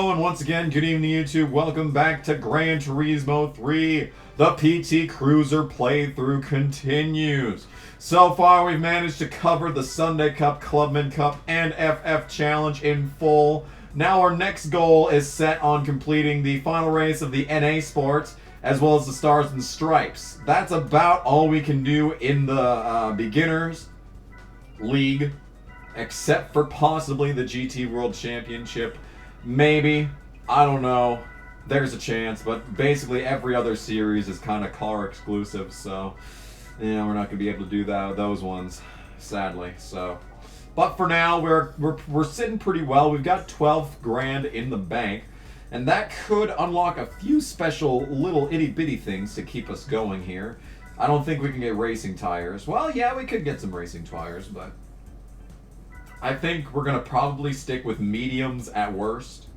Hello, and once again, good evening, YouTube. Welcome back to Gran Turismo 3. The PT Cruiser playthrough continues. So far, we've managed to cover the Sunday Cup, Clubman Cup, and FF Challenge in full. Now our next goal is set on completing the final race of the NA Sports, as well as the Stars and Stripes. That's about all we can do in the Beginners League, except for possibly the GT World Championship. Maybe. I don't know. There's a chance, but basically every other series is kind of car exclusive, so yeah, we're not going to be able to do those ones, sadly. So, but for now, we're sitting pretty well. We've got 12 grand in the bank, and that could unlock a few special little itty-bitty things to keep us going here. I don't think we can get racing tires. Well, yeah, we could get some racing tires, but I think we're going to probably stick with mediums at worst,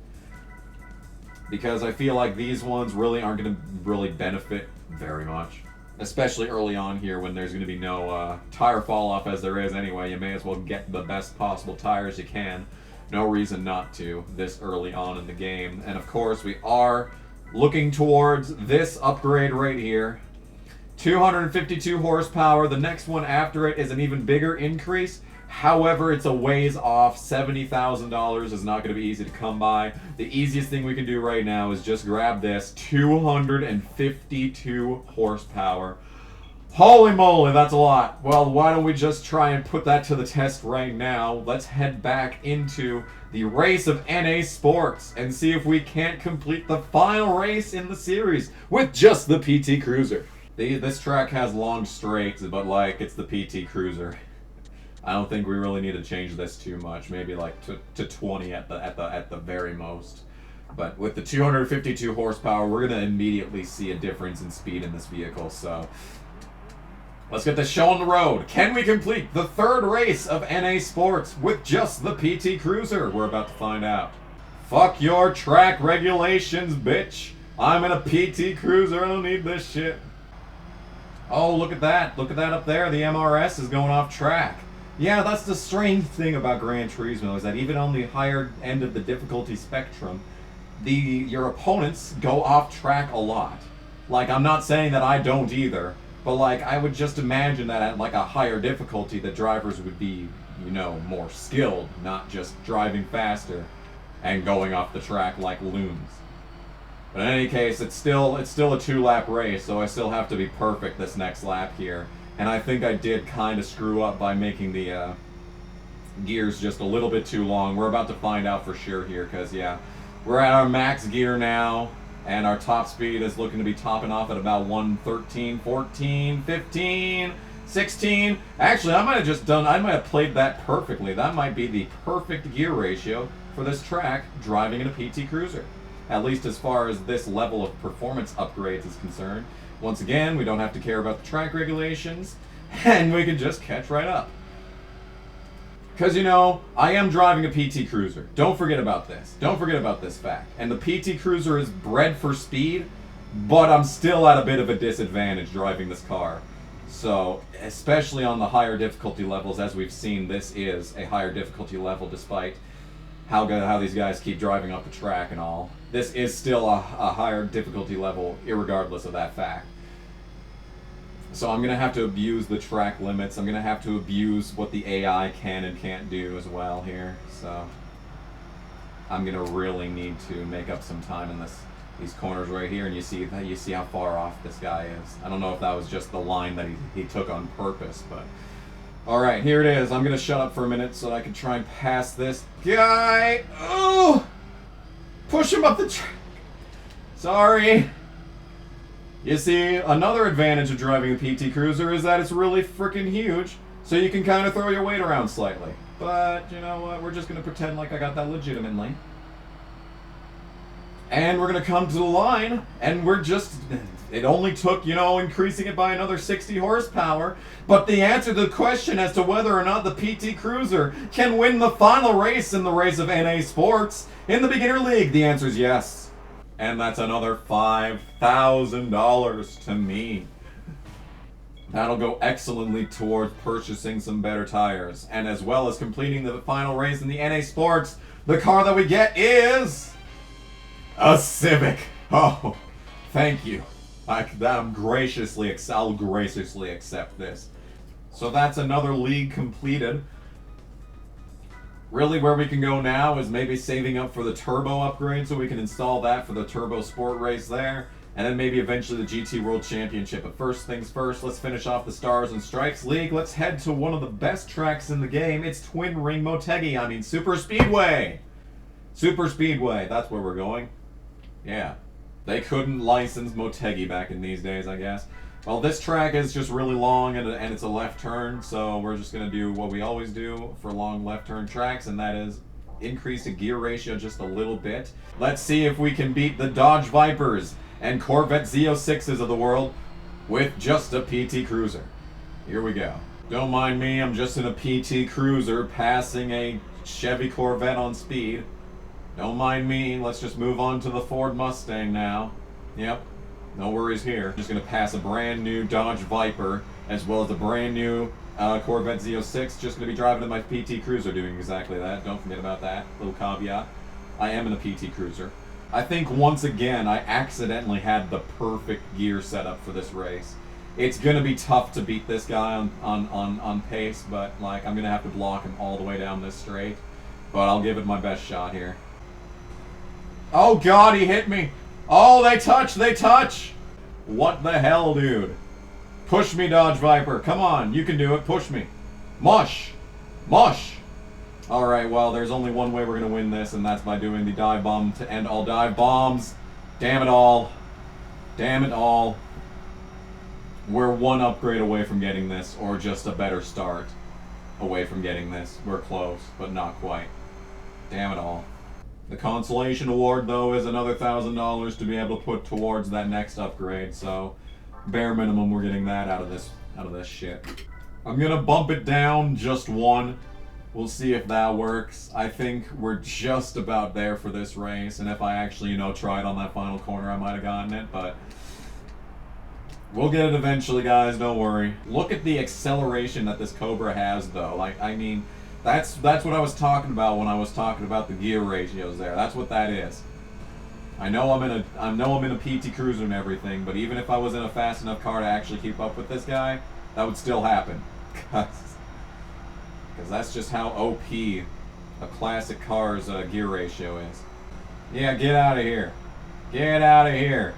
because I feel like these ones really aren't going to really benefit very much. Especially early on here when there's going to be no tire fall off as there is anyway. You may as well get the best possible tires you can. No reason not to this early on in the game. And of course we are looking towards this upgrade right here. 252 horsepower. The next one after it is an even bigger increase. However, it's a ways off. $70,000 is not going to be easy to come by. The easiest thing we can do right now is just grab this 252 horsepower. Holy moly, that's a lot. Well, why don't we just try and put that to the test right now? Let's head back into the race of NA Sports and see if we can't complete the final race in the series with just the PT Cruiser. This track has long straights, but like, it's the PT Cruiser. I don't think we really need to change this too much. Maybe like to 20 at the very most. But with the 252 horsepower, we're gonna immediately see a difference in speed in this vehicle. So let's get this show on the road. Can we complete the third race of NA Sports with just the PT Cruiser? We're about to find out. Fuck your track regulations, bitch. I'm in a PT Cruiser. I don't need this shit. Oh, look at that. Look at that up there. The MRS is going off track. Yeah, that's the strange thing about Gran Turismo, is that even on the higher end of the difficulty spectrum, your opponents go off track a lot. Like, I'm not saying that I don't either, but like, I would just imagine that at like a higher difficulty, the drivers would be, you know, more skilled, not just driving faster and going off the track like loons. But in any case, it's still a 2-lap race, so I still have to be perfect this next lap here. And I think I did kind of screw up by making the gears just a little bit too long. We're about to find out for sure here, because yeah, we're at our max gear now, and our top speed is looking to be topping off at about 113, 14, 15, 16. Actually, I might have played that perfectly. That might be the perfect gear ratio for this track driving in a PT Cruiser. At least as far as this level of performance upgrades is concerned. Once again, we don't have to care about the track regulations, and we can just catch right up. Because, you know, I am driving a PT Cruiser. Don't forget about this. Don't forget about this fact. And the PT Cruiser is bred for speed, but I'm still at a bit of a disadvantage driving this car. So, especially on the higher difficulty levels, as we've seen, this is a higher difficulty level despite how these guys keep driving up the track and all. This is still a higher difficulty level, irregardless of that fact. So I'm going to have to abuse the track limits. I'm going to have to abuse what the AI can and can't do as well here. So I'm going to really need to make up some time in these corners right here. And you see how far off this guy is. I don't know if that was just the line that he took on purpose, but alright, here it is. I'm going to shut up for a minute so that I can try and pass this guy. Oh! Push him up the track. Sorry. You see, another advantage of driving a PT Cruiser is that it's really freaking huge, so you can kind of throw your weight around slightly. But, you know what, we're just going to pretend like I got that legitimately. And we're going to come to the line, and it only took, you know, increasing it by another 60 horsepower. But the answer to the question as to whether or not the PT Cruiser can win the final race in the race of NA Sports in the Beginner League, the answer is yes. And that's another $5,000 to me. That'll go excellently towards purchasing some better tires. And as well as completing the final race in the NA Sports, the car that we get is A Civic. Oh, thank you. I'll graciously accept this. So that's another league completed. Really, where we can go now is maybe saving up for the turbo upgrade so we can install that for the turbo sport race there. And then maybe eventually the GT World Championship. But first things first, let's finish off the Stars and Stripes League. Let's head to one of the best tracks in the game. It's Twin Ring Motegi. I mean, Super Speedway. Super Speedway. That's where we're going. Yeah. They couldn't license Motegi back in these days, I guess. Well, this track is just really long and it's a left turn, so we're just going to do what we always do for long left turn tracks, and that is increase the gear ratio just a little bit. Let's see if we can beat the Dodge Vipers and Corvette Z06s of the world with just a PT Cruiser. Here we go. Don't mind me, I'm just in a PT Cruiser passing a Chevy Corvette on speed. Don't mind me, let's just move on to the Ford Mustang now. Yep, no worries here. Just gonna pass a brand new Dodge Viper as well as a brand new Corvette Z06. Just gonna be driving in my PT Cruiser doing exactly that. Don't forget about that little caveat. I am in a PT Cruiser. I think once again I accidentally had the perfect gear setup for this race. It's gonna be tough to beat this guy on pace, but like I'm gonna have to block him all the way down this straight. But I'll give it my best shot here. Oh god, he hit me! Oh, they touch! What the hell, dude? Push me, Dodge Viper. Come on, you can do it. Push me. Mush! Alright, well, there's only one way we're going to win this, and that's by doing the dive bomb to end all dive bombs. Damn it all. We're one upgrade away from getting this, or just a better start away from getting this. We're close, but not quite. Damn it all. The consolation award, though, is another $1,000 to be able to put towards that next upgrade, so bare minimum we're getting that out of this shit. I'm gonna bump it down just one. We'll see if that works. I think we're just about there for this race, and if I actually, you know, tried on that final corner, I might have gotten it, but we'll get it eventually, guys, don't worry. Look at the acceleration that this Cobra has, though. Like, I mean, that's what I was talking about when I was talking about the gear ratios there. That's what that is. I know I'm in a PT Cruiser and everything, but even if I was in a fast enough car to actually keep up with this guy, that would still happen. Because that's just how OP a classic car's gear ratio is. Yeah, get out of here. Get out of here.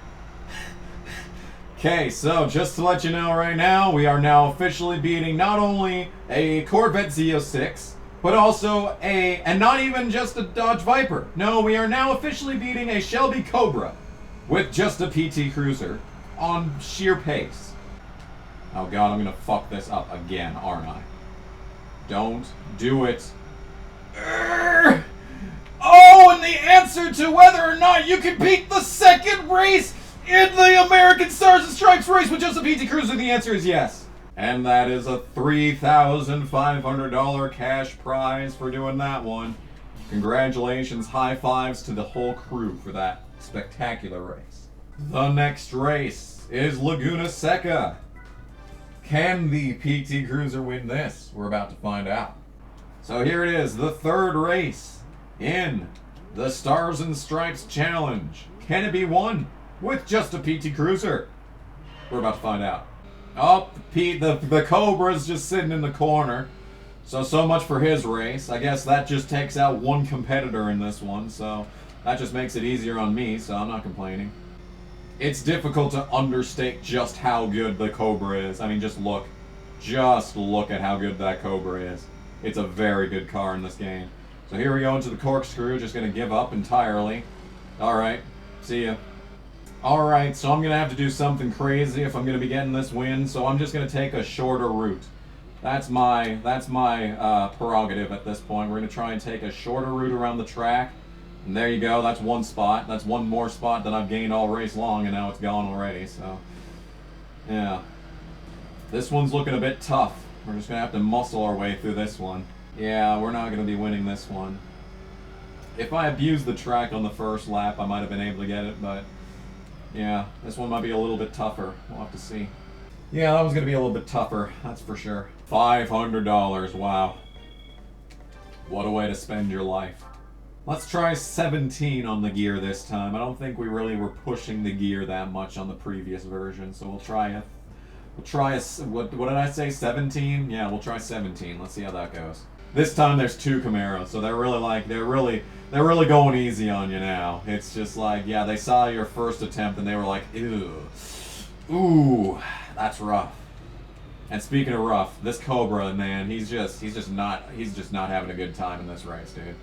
Okay, so just to let you know right now, we are now officially beating not only a Corvette Z06, but also and not even just a Dodge Viper. No, we are now officially beating a Shelby Cobra with just a PT Cruiser on sheer pace. Oh god, I'm gonna fuck this up again, aren't I? Don't do it. Oh, and the answer to whether or not you can beat the second race in the American Stars and Stripes race with just a PT Cruiser, the answer is yes. And that is a $3,500 cash prize for doing that one. Congratulations, high fives to the whole crew for that spectacular race. The next race is Laguna Seca. Can the PT Cruiser win this? We're about to find out. So here it is, the third race in the Stars and Stripes Challenge. Can it be won with just a PT Cruiser? We're about to find out. Oh, the Cobra's just sitting in the corner. So much for his race. I guess that just takes out one competitor in this one, so that just makes it easier on me, so I'm not complaining. It's difficult to understate just how good the Cobra is. I mean, just look at how good that Cobra is. It's a very good car in this game. So here we go into the corkscrew, just gonna give up entirely. Alright, see ya. Alright, so I'm gonna have to do something crazy if I'm gonna be getting this win, so I'm just gonna take a shorter route. That's my prerogative at this point. We're gonna try and take a shorter route around the track. And there you go, that's one spot. That's one more spot that I've gained all race long, and now it's gone already, so yeah. This one's looking a bit tough. We're just gonna have to muscle our way through this one. Yeah, we're not gonna be winning this one. If I abused the track on the first lap, I might have been able to get it, but yeah, this one might be a little bit tougher. We'll have to see. Yeah, that was gonna be a little bit tougher, that's for sure. $500, wow. What a way to spend your life. Let's try 17 on the gear this time. I don't think we really were pushing the gear that much on the previous version, so we'll try a what did I say? 17? Yeah, we'll try 17. Let's see how that goes. This time there's 2 Camaros, so they're really going easy on you now. It's just like, yeah, they saw your first attempt and they were like, ew, ooh, that's rough. And speaking of rough, this Cobra, man, he's just not having a good time in this race, dude.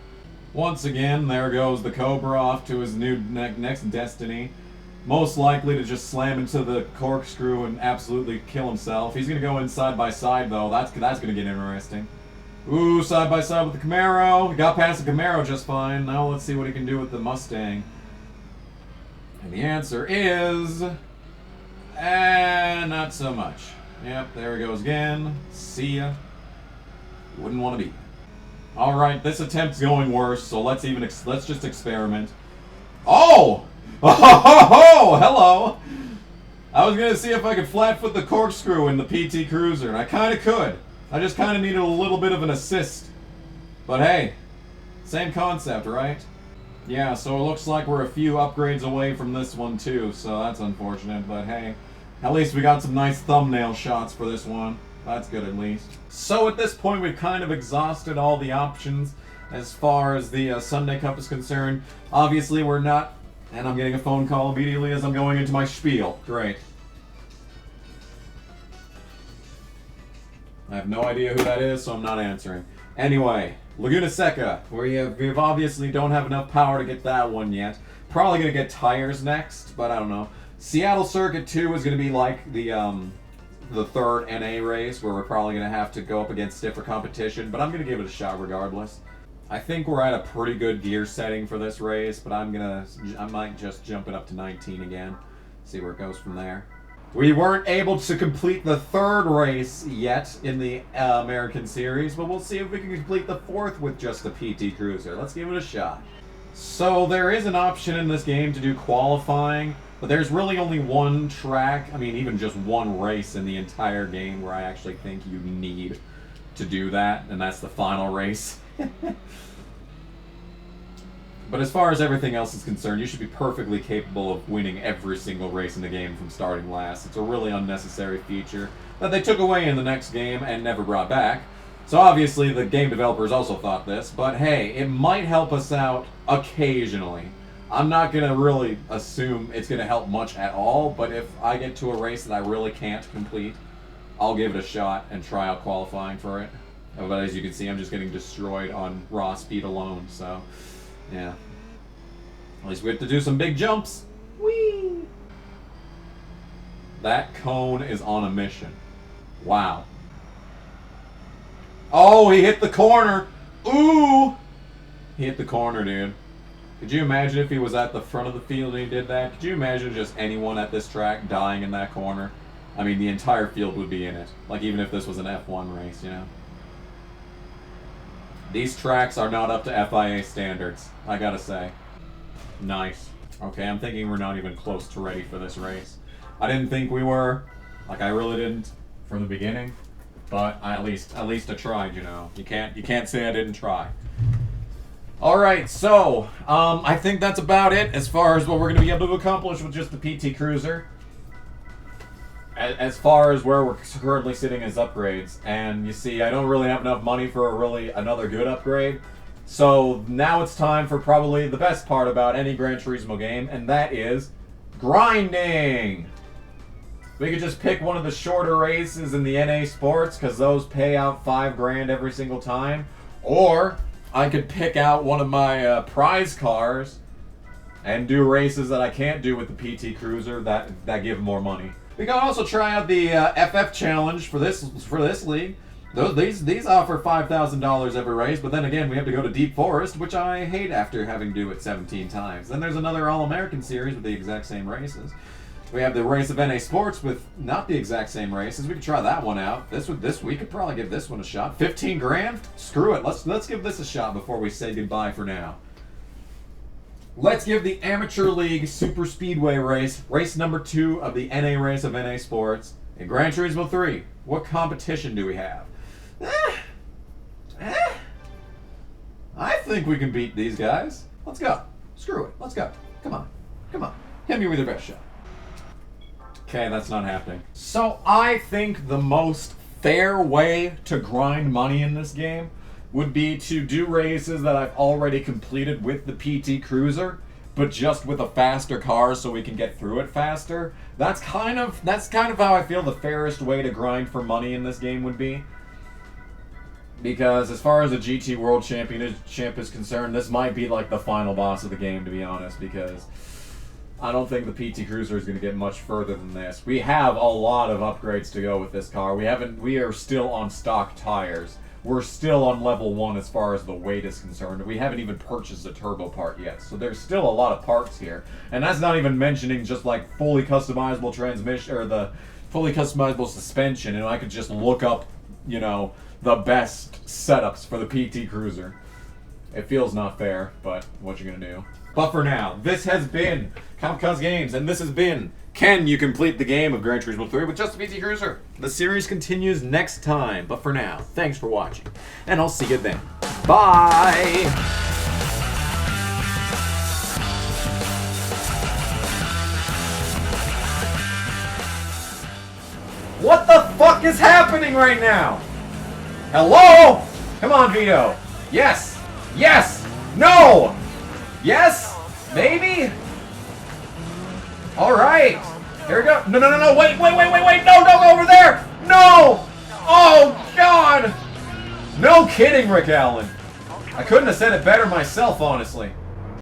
Once again, there goes the Cobra off to his new next destiny. Most likely to just slam into the corkscrew and absolutely kill himself. He's gonna go in side by side though. That's gonna get interesting. Ooh, side by side with the Camaro. He got past the Camaro just fine. Now let's see what he can do with the Mustang. And the answer is, not so much. Yep, there he goes again. See ya. Wouldn't want to be. All right, this attempt's going worse, so let's just experiment. Oh! Oh, hello! I was gonna see if I could flatfoot the corkscrew in the PT Cruiser, and I kinda could. I just kinda needed a little bit of an assist. But hey, same concept, right? Yeah, so it looks like we're a few upgrades away from this one too, so that's unfortunate, but hey. At least we got some nice thumbnail shots for this one. That's good at least. So at this point we've kind of exhausted all the options as far as the Sunday Cup is concerned. Obviously we're not... And I'm getting a phone call immediately as I'm going into my spiel. Great. I have no idea who that is, so I'm not answering. Anyway, Laguna Seca. We obviously don't have enough power to get that one yet. Probably going to get tires next, but I don't know. Seattle Circuit 2 is going to be like the third NA race, where we're probably going to have to go up against stiffer competition, but I'm going to give it a shot regardless. I think we're at a pretty good gear setting for this race, but I might just jump it up to 19 again. See where it goes from there. We weren't able to complete the 3rd race yet in the American Series, but we'll see if we can complete the 4th with just the PT Cruiser. Let's give it a shot. So there is an option in this game to do qualifying, but there's really only one track, I mean even just one race in the entire game where I actually think you need to do that, and that's the final race. But as far as everything else is concerned, you should be perfectly capable of winning every single race in the game from starting last. It's a really unnecessary feature that they took away in the next game and never brought back. So obviously the game developers also thought this, but hey, it might help us out occasionally. I'm not going to really assume it's going to help much at all, but if I get to a race that I really can't complete, I'll give it a shot and try out qualifying for it. But as you can see, I'm just getting destroyed on raw speed alone, so yeah. At least we have to do some big jumps. Whee! That cone is on a mission. Wow. Oh, he hit the corner. Ooh! He hit the corner, dude. Could you imagine if he was at the front of the field and he did that? Could you imagine just anyone at this track dying in that corner? I mean, the entire field would be in it. Like, even if this was an F1 race, you know? These tracks are not up to FIA standards, I gotta say. Nice. Okay, I'm thinking we're not even close to ready for this race. I didn't think we were. Like, I really didn't from the beginning. But at least I tried, you know. You can't say I didn't try. Alright, so, I think that's about it as far as what we're going to be able to accomplish with just the PT Cruiser. As far as where we're currently sitting as upgrades. And you see, I don't really have enough money for another good upgrade. So now it's time for probably the best part about any Gran Turismo game, and that is grinding! We could just pick one of the shorter races in the NA Sports, because those pay out $5 grand every single time. Or I could pick out one of my prize cars and do races that I can't do with the PT Cruiser that give more money. We can also try out the FF Challenge for this league. These offer $5,000 every race, but then again, we have to go to Deep Forest, which I hate after having to do it 17 times. Then there's another All-American series with the exact same races. We have the race of NA Sports with not the exact same races. We could try that one out. We could probably give this one a shot. 15 grand? Screw it. Let's give this a shot before we say goodbye for now. Let's give the Amateur League Super Speedway race number 2 of the NA race of NA Sports in Gran Turismo 3. What competition do we have? I think think we can beat these guys. Let's go. Screw it. Let's go. Come on. Come on. Hit me with your best shot. Okay, that's not happening. So I think the most fair way to grind money in this game would be to do races that I've already completed with the PT Cruiser, but just with a faster car so we can get through it faster. That's kind of how I feel the fairest way to grind for money in this game would be. Because as far as the GT World Championship is concerned, this might be like the final boss of the game, to be honest, because I don't think the PT Cruiser is going to get much further than this. We have a lot of upgrades to go with this car. We are still on stock tires. We're still on level 1 as far as the weight is concerned. We haven't even purchased a turbo part yet. So there's still a lot of parts here. And that's not even mentioning just like fully customizable transmission, or the fully customizable suspension. And I could just look up, you know, the best setups for the PT Cruiser. It feels not fair, but what you gonna do? But for now, this has been Kamikaze Games, and this has been Can You Complete the Game of Gran Turismo 3 with just the PT Cruiser? The series continues next time, but for now, thanks for watching, and I'll see you then. Bye! What the fuck is happening right now? Hello? Come on, Vito. Yes. Yes. No. Yes. Maybe. All right. Here we go. No, no, no, no. Wait, wait, wait, wait, wait. No, don't go over there. No. Oh, God. No kidding, Rick Allen. I couldn't have said it better myself, honestly.